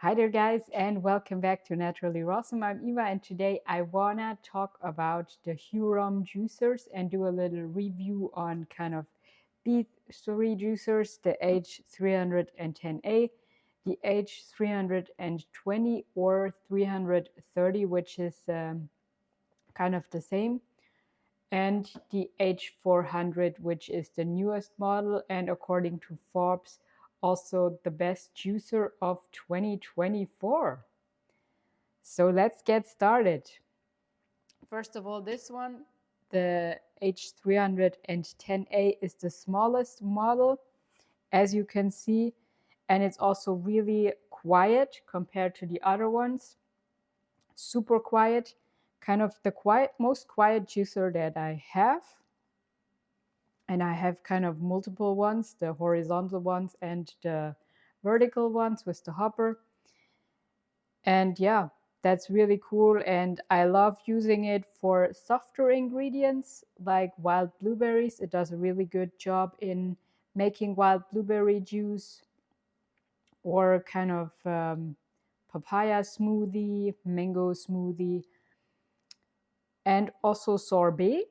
Hi there guys, and welcome back to Naturally Rawsome. I'm Eva, and today I wanna talk about the Hurom juicers and do a little review on kind of these three juicers, the H310A, the H320 or 330, which is kind of the same, and the H400, which is the newest model and according to Forbes also the best juicer of 2024. So let's get started. First of all, this one, the H310A, is the smallest model, as you can see, and it's also really quiet compared to the other ones. Super quiet, kind of the most quiet juicer that I have. And I have kind of multiple ones, the horizontal ones and the vertical ones with the hopper. And yeah, that's really cool. And I love using it for softer ingredients like wild blueberries. It does a really good job in making wild blueberry juice or kind of papaya smoothie, mango smoothie, and also sorbet,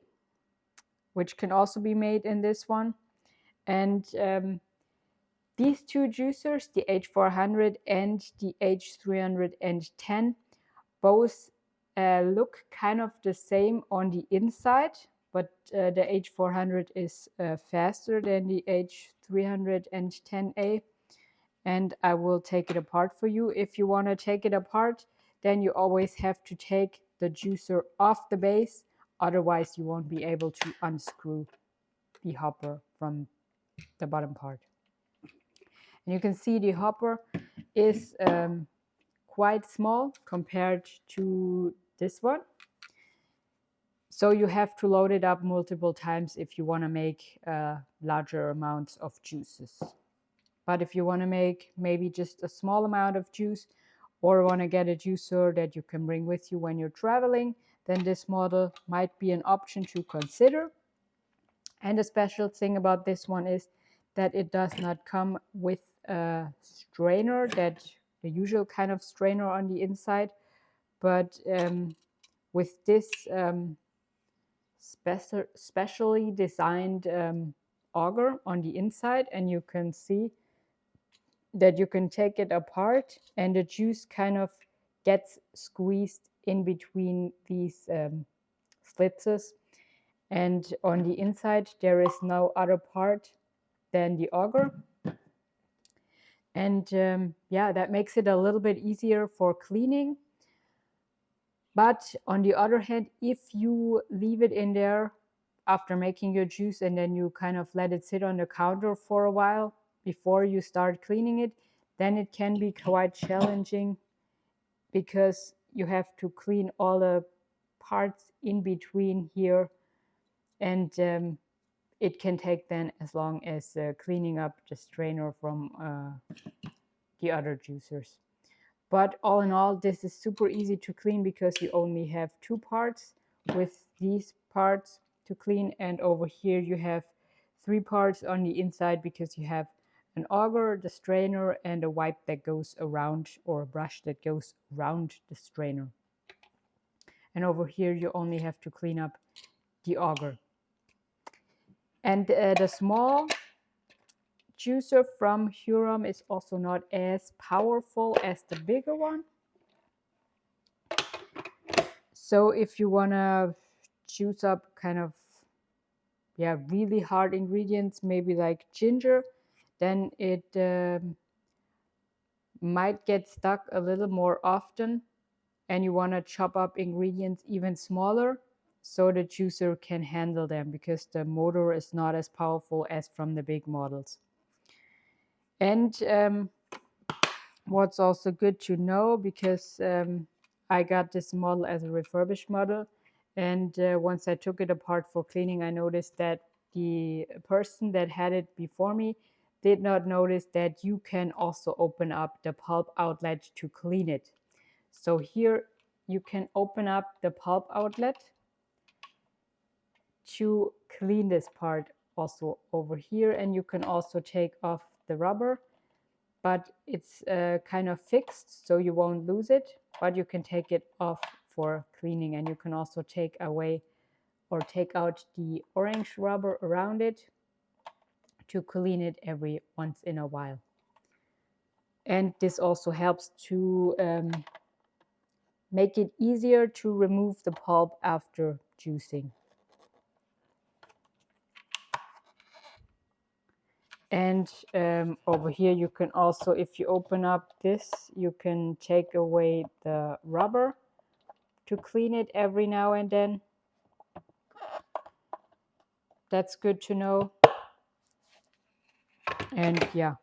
which can also be made in this one. And these two juicers, the H400 and the H310, both look kind of the same on the inside, but the H400 is faster than the H310A, and I will take it apart for you. If you want to take it apart, then you always have to take the juicer off the base, otherwise you won't be able to unscrew the hopper from the bottom part. And you can see the hopper is quite small compared to this one. So you have to load it up multiple times if you want to make larger amounts of juices. But if you want to make maybe just a small amount of juice or want to get a juicer that you can bring with you when you're traveling, then this model might be an option to consider. And the special thing about this one is that it does not come with a strainer, that the usual kind of strainer on the inside, but with this specially designed auger on the inside, and you can see that you can take it apart and the juice kind of gets squeezed in between these slits. And on the inside there is no other part than the auger. And yeah, that makes it a little bit easier for cleaning. But on the other hand, if you leave it in there after making your juice and then you kind of let it sit on the counter for a while before you start cleaning it, then it can be quite challenging because you have to clean all the parts in between here, and it can take then as long as cleaning up the strainer from the other juicers. But all in all, this is super easy to clean because you only have two parts with these parts to clean, and over here you have three parts on the inside because you have an auger, the strainer, and a wipe that goes around, or a brush that goes around the strainer. And over here you only have to clean up the auger. And the small juicer from Hurom is also not as powerful as the bigger one. So if you want to juice up kind of really hard ingredients, maybe like ginger, then it might get stuck a little more often, and you want to chop up ingredients even smaller so the juicer can handle them, because the motor is not as powerful as from the big models. And what's also good to know, because I got this model as a refurbished model, and once I took it apart for cleaning, I noticed that the person that had it before me did not notice that you can also open up the pulp outlet to clean it. So here you can open up the pulp outlet to clean this part also over here, and you can also take off the rubber. but it's kind of fixed, so you won't lose it, but you can take it off for cleaning. And you can also take away or take out the orange rubber around it to clean it every once in a while. And this also helps to make it easier to remove the pulp after juicing. And over here you can also, if you open up this, you can take away the rubber to clean it every now and then. That's good to know. And yeah,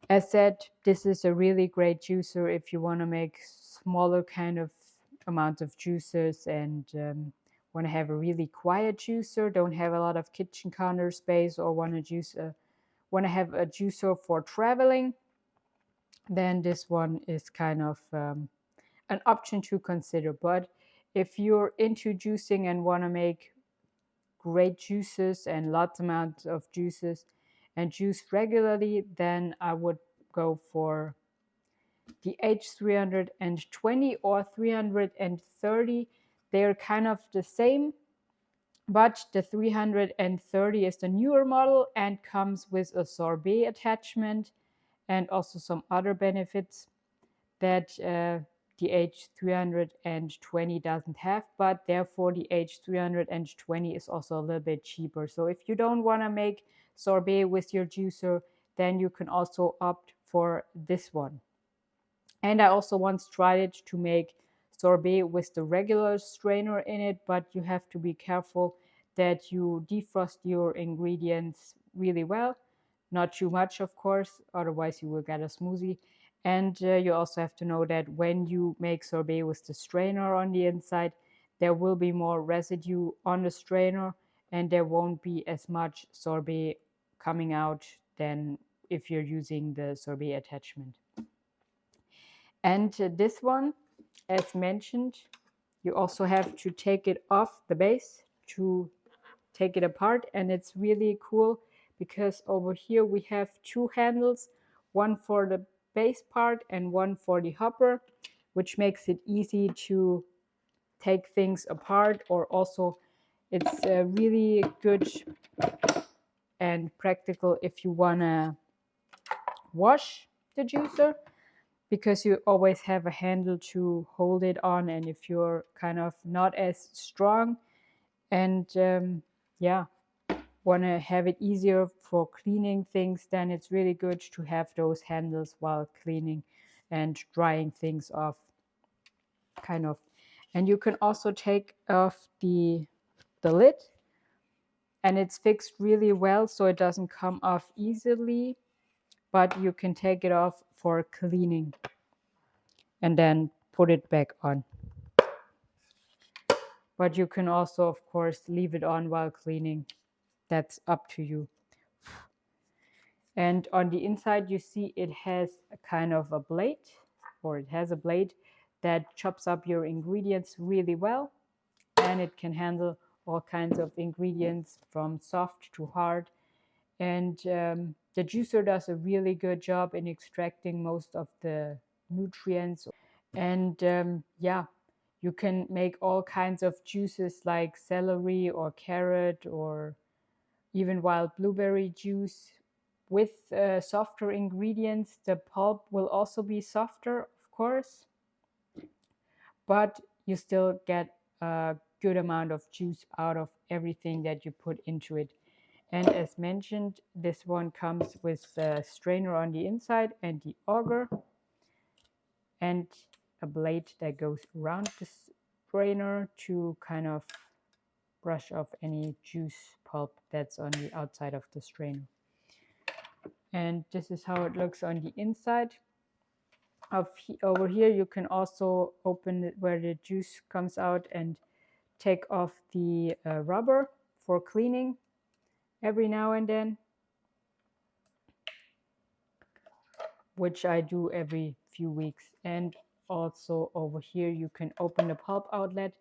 as said, this is a really great juicer if you want to make smaller kind of amounts of juices and want to have a really quiet juicer, don't have a lot of kitchen counter space, or want to have a juicer for traveling, then this one is kind of an option to consider. But if you're into juicing and want to make great juices and lots amounts of juices and juice regularly, then I would go for the H320 or 330. They're kind of the same, but the 330 is the newer model and comes with a sorbet attachment and also some other benefits that the H320 doesn't have, but therefore the H320 is also a little bit cheaper. So if you don't want to make sorbet with your juicer, then you can also opt for this one. And I also once tried it to make sorbet with the regular strainer in it, but you have to be careful that you defrost your ingredients really well. Not too much, of course, otherwise you will get a smoothie. And you also have to know that when you make sorbet with the strainer on the inside, there will be more residue on the strainer and there won't be as much sorbet coming out than if you're using the sorbet attachment. And this one, as mentioned, you also have to take it off the base to take it apart. And it's really cool because over here we have two handles, one for the base part and one for the hopper, which makes it easy to take things apart. Or also it's really good and practical if you want to wash the juicer, because you always have a handle to hold it on, and if you're kind of not as strong and yeah, want to have it easier for cleaning things, then it's really good to have those handles while cleaning and drying things off, kind of. And you can also take off the lid, and it's fixed really well so it doesn't come off easily, but you can take it off for cleaning and then put it back on. But you can also, of course, leave it on while cleaning. That's up to you. And on the inside, you see it has a kind of a blade, or it has a blade that chops up your ingredients really well. And it can handle all kinds of ingredients from soft to hard. And the juicer does a really good job in extracting most of the nutrients. And yeah, you can make all kinds of juices like celery or carrot or even wild blueberry juice with softer ingredients. The pulp will also be softer, of course, but you still get a good amount of juice out of everything that you put into it. And as mentioned, this one comes with a strainer on the inside and the auger and a blade that goes around the strainer to kind of brush off any juice pulp that's on the outside of the strainer. And this is how it looks on the inside. Over here you can also open it where the juice comes out and take off the rubber for cleaning every now and then, which I do every few weeks. And also over here you can open the pulp outlet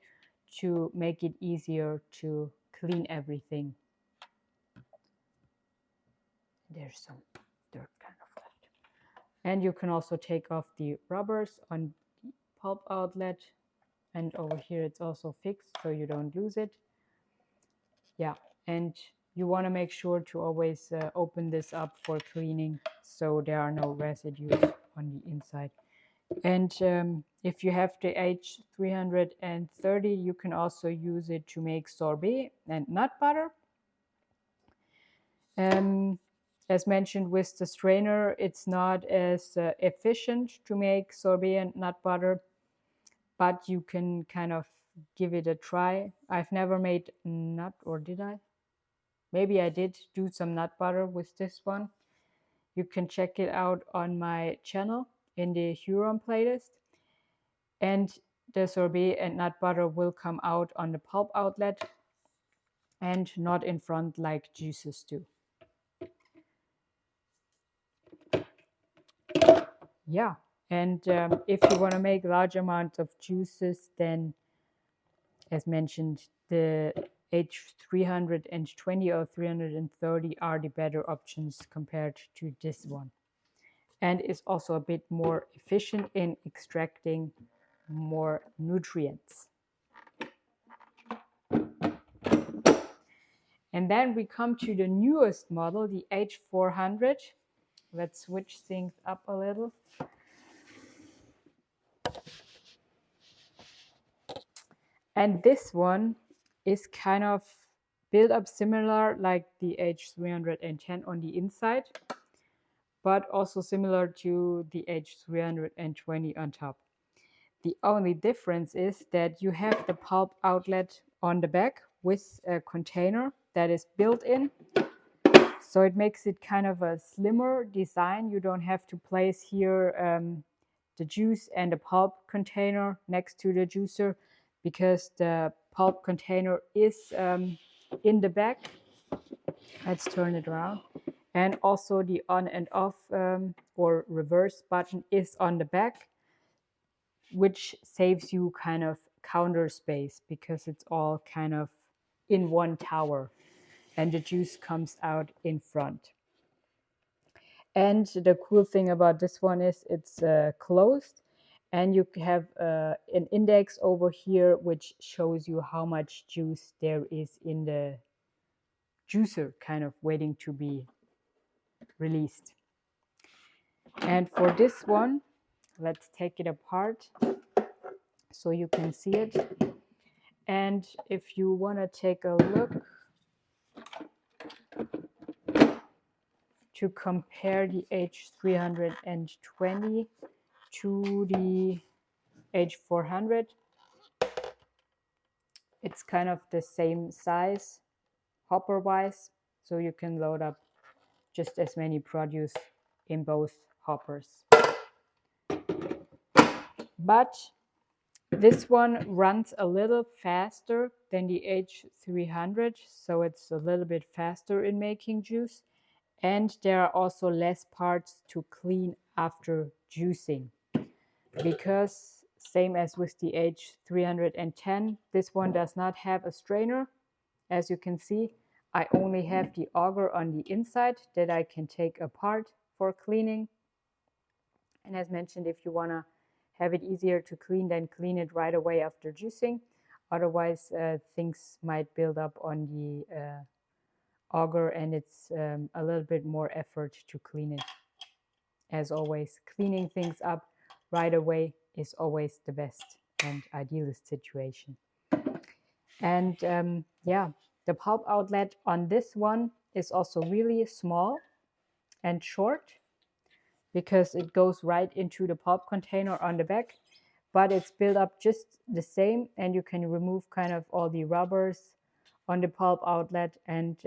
to make it easier to clean everything. There's some dirt kind of left. And you can also take off the rubbers on the pulp outlet, and over here it's also fixed so you don't lose it. Yeah, and you want to make sure to always open this up for cleaning so there are no residues on the inside. And if you have the H330, you can also use it to make sorbet and nut butter. As mentioned with the strainer, it's not as efficient to make sorbet and nut butter, but you can kind of give it a try. I've never made nut, or did I? Maybe I did do some nut butter with this one. You can check it out on my channel in the Hurom playlist. And the sorbet and nut butter will come out on the pulp outlet and not in front like juices do. Yeah, and if you want to make large amounts of juices, then as mentioned, the H320 or 330 are the better options compared to this one, and is also a bit more efficient in extracting more nutrients. And then we come to the newest model, the H400. Let's switch things up a little. And this one is kind of built up similar like the H310 on the inside, but also similar to the H320 on top. The only difference is that you have the pulp outlet on the back with a container that is built in. So it makes it kind of a slimmer design. You don't have to place here the juice and the pulp container next to the juicer, because the pulp container is in the back. Let's turn it around. And also the on and off or reverse button is on the back, which saves you kind of counter space because it's all kind of in one tower and the juice comes out in front. And the cool thing about this one is it's closed, and you have an index over here which shows you how much juice there is in the juicer, kind of waiting to be released. And for this one, let's take it apart so you can see it. And if you want to take a look to compare the H320 to the H400, it's kind of the same size hopper wise, so you can load up just as many produce in both hoppers. But this one runs a little faster than the H300, so it's a little bit faster in making juice, and there are also less parts to clean after juicing, because same as with the H310, this one does not have a strainer. As you can see, I only have the auger on the inside that I can take apart for cleaning. And as mentioned, if you want to have it easier to clean, then clean it right away after juicing. Otherwise, things might build up on the auger, and it's a little bit more effort to clean it. As always, cleaning things up right away is always the best and idealist situation. And yeah, the pulp outlet on this one is also really small and short, because it goes right into the pulp container on the back, but it's built up just the same, and you can remove kind of all the rubbers on the pulp outlet, and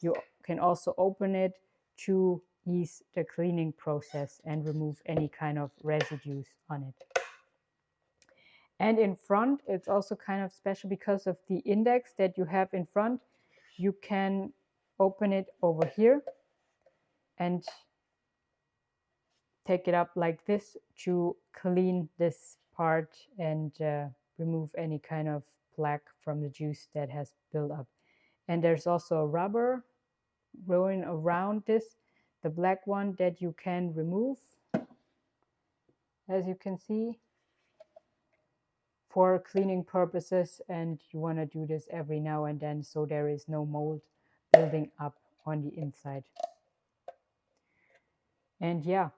you can also open it to ease the cleaning process and remove any kind of residues on it. And in front, it's also kind of special because of the index that you have in front. You can open it over here and take it up like this to clean this part and remove any kind of plaque from the juice that has built up. And there's also a rubber going around this, the black one, that you can remove as you can see, for cleaning purposes, and you want to do this every now and then so there is no mold building up on the inside. And yeah,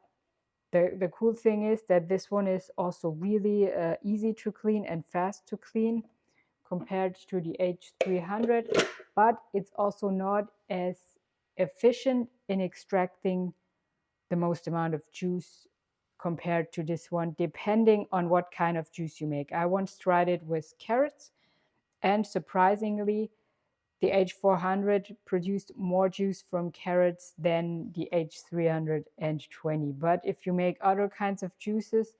the cool thing is that this one is also really easy to clean and fast to clean compared to the H300, but it's also not as efficient in extracting the most amount of juice compared to this one, depending on what kind of juice you make. I once tried it with carrots, and surprisingly, the H400 produced more juice from carrots than the H320. But if you make other kinds of juices,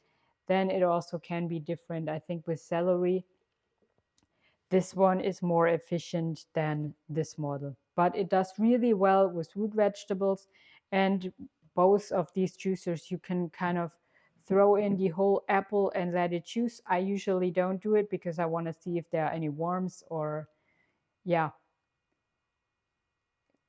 then it also can be different. I think with celery, this one is more efficient than this model. But it does really well with root vegetables, and both of these juicers you can kind of throw in the whole apple and let it juice. I usually don't do it because I want to see if there are any worms or, yeah,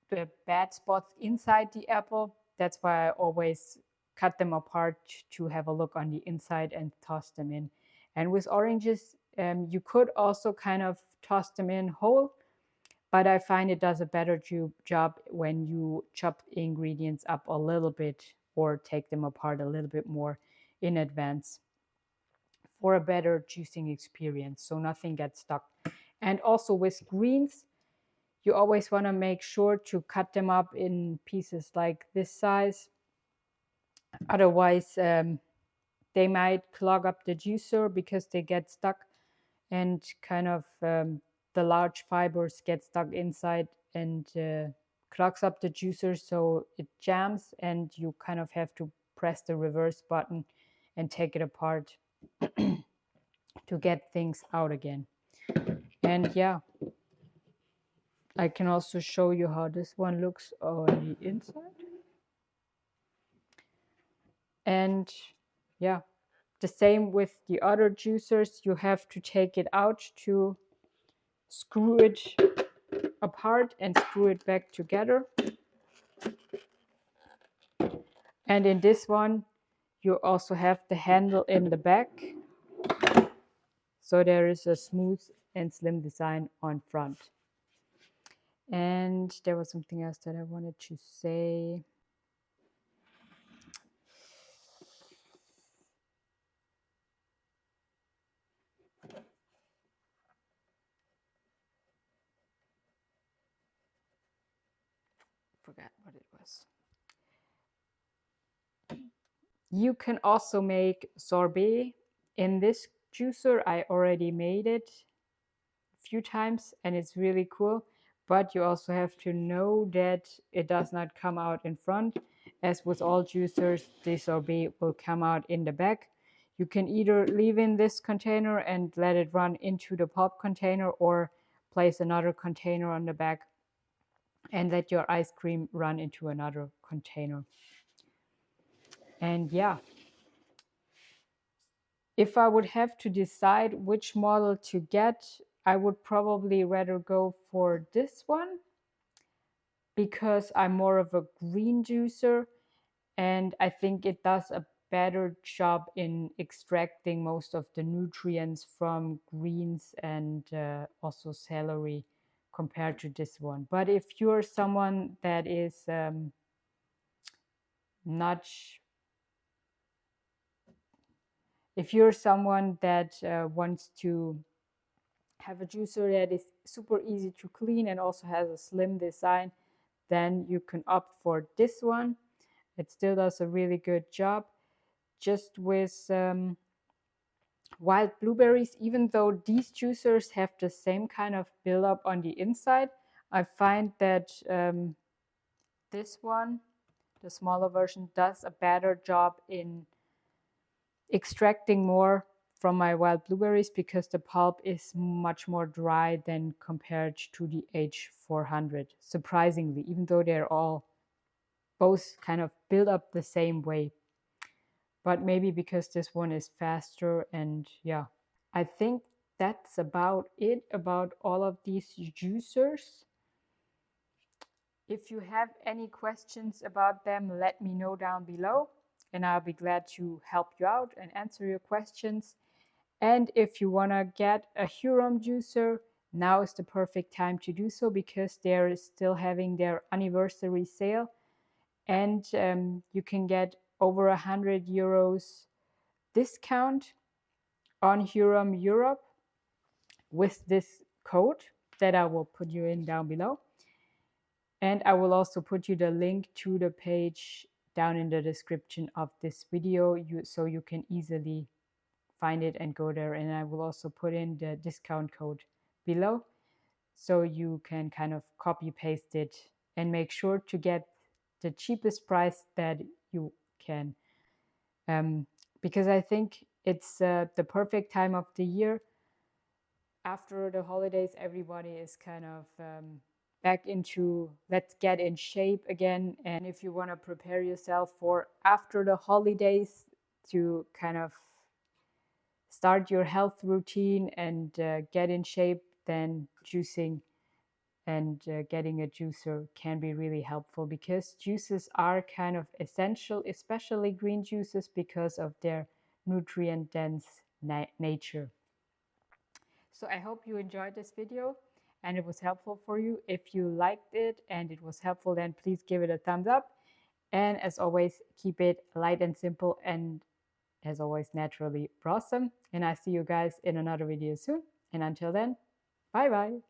the bad spots inside the apple. That's why I always cut them apart to have a look on the inside and toss them in. And with oranges, you could also kind of toss them in whole, but I find it does a better job when you chop ingredients up a little bit or take them apart a little bit more in advance for a better juicing experience, so nothing gets stuck. And also with greens, you always want to make sure to cut them up in pieces like this size. Otherwise, they might clog up the juicer because they get stuck and kind of the large fibers get stuck inside and clogs up the juicer, so it jams and you kind of have to press the reverse button and take it apart to get things out again. And yeah, I can also show you how this one looks on the inside. And yeah, the same with the other juicers. You have to take it out to screw it apart and screw it back together. And in this one, you also have the handle in the back. So there is a smooth and slim design on front. And there was something else that I wanted to say. Forgot what it was. You can also make sorbet in this juicer. I already made it a few times and it's really cool, but you also have to know that it does not come out in front. As with all juicers, the sorbet will come out in the back. You can either leave in this container and let it run into the pulp container, or place another container on the back and let your ice cream run into another container. And yeah, if I would have to decide which model to get, I would probably rather go for this one because I'm more of a green juicer and I think it does a better job in extracting most of the nutrients from greens and also celery compared to this one. But if you're someone that is not if you're someone that wants to have a juicer that is super easy to clean and also has a slim design, then you can opt for this one. It still does a really good job. Just with wild blueberries, even though these juicers have the same kind of buildup on the inside, I find that this one, the smaller version, does a better job in extracting more from my wild blueberries because the pulp is much more dry than compared to the H400, surprisingly, even though they're all both kind of build up the same way. But maybe because this one is faster. And yeah, I think that's about it about all of these juicers. If you have any questions about them, let me know down below. and I'll be glad to help you out and answer your questions. And if you want to get a Hurom juicer, now is the perfect time to do so, because they're still having their anniversary sale, and you can get over €100 discount on Hurom Europe with this code that I will put you in down below. And I will also put you the link to the page down in the description of this video, so you can easily find it and go there. And I will also put in the discount code below, so you can kind of copy paste it and make sure to get the cheapest price that you can, because I think it's the perfect time of the year. After the holidays, everybody is kind of back into let's get in shape again. And if you want to prepare yourself for after the holidays to kind of start your health routine and get in shape, then juicing and getting a juicer can be really helpful, because juices are kind of essential, especially green juices, because of their nutrient dense nature. So I hope you enjoyed this video and it was helpful for you. If you liked it and it was helpful, then please give it a thumbs up. And as always, keep it light and simple, and as always, naturally Rawsome. And I see you guys in another video soon. And until then, bye bye.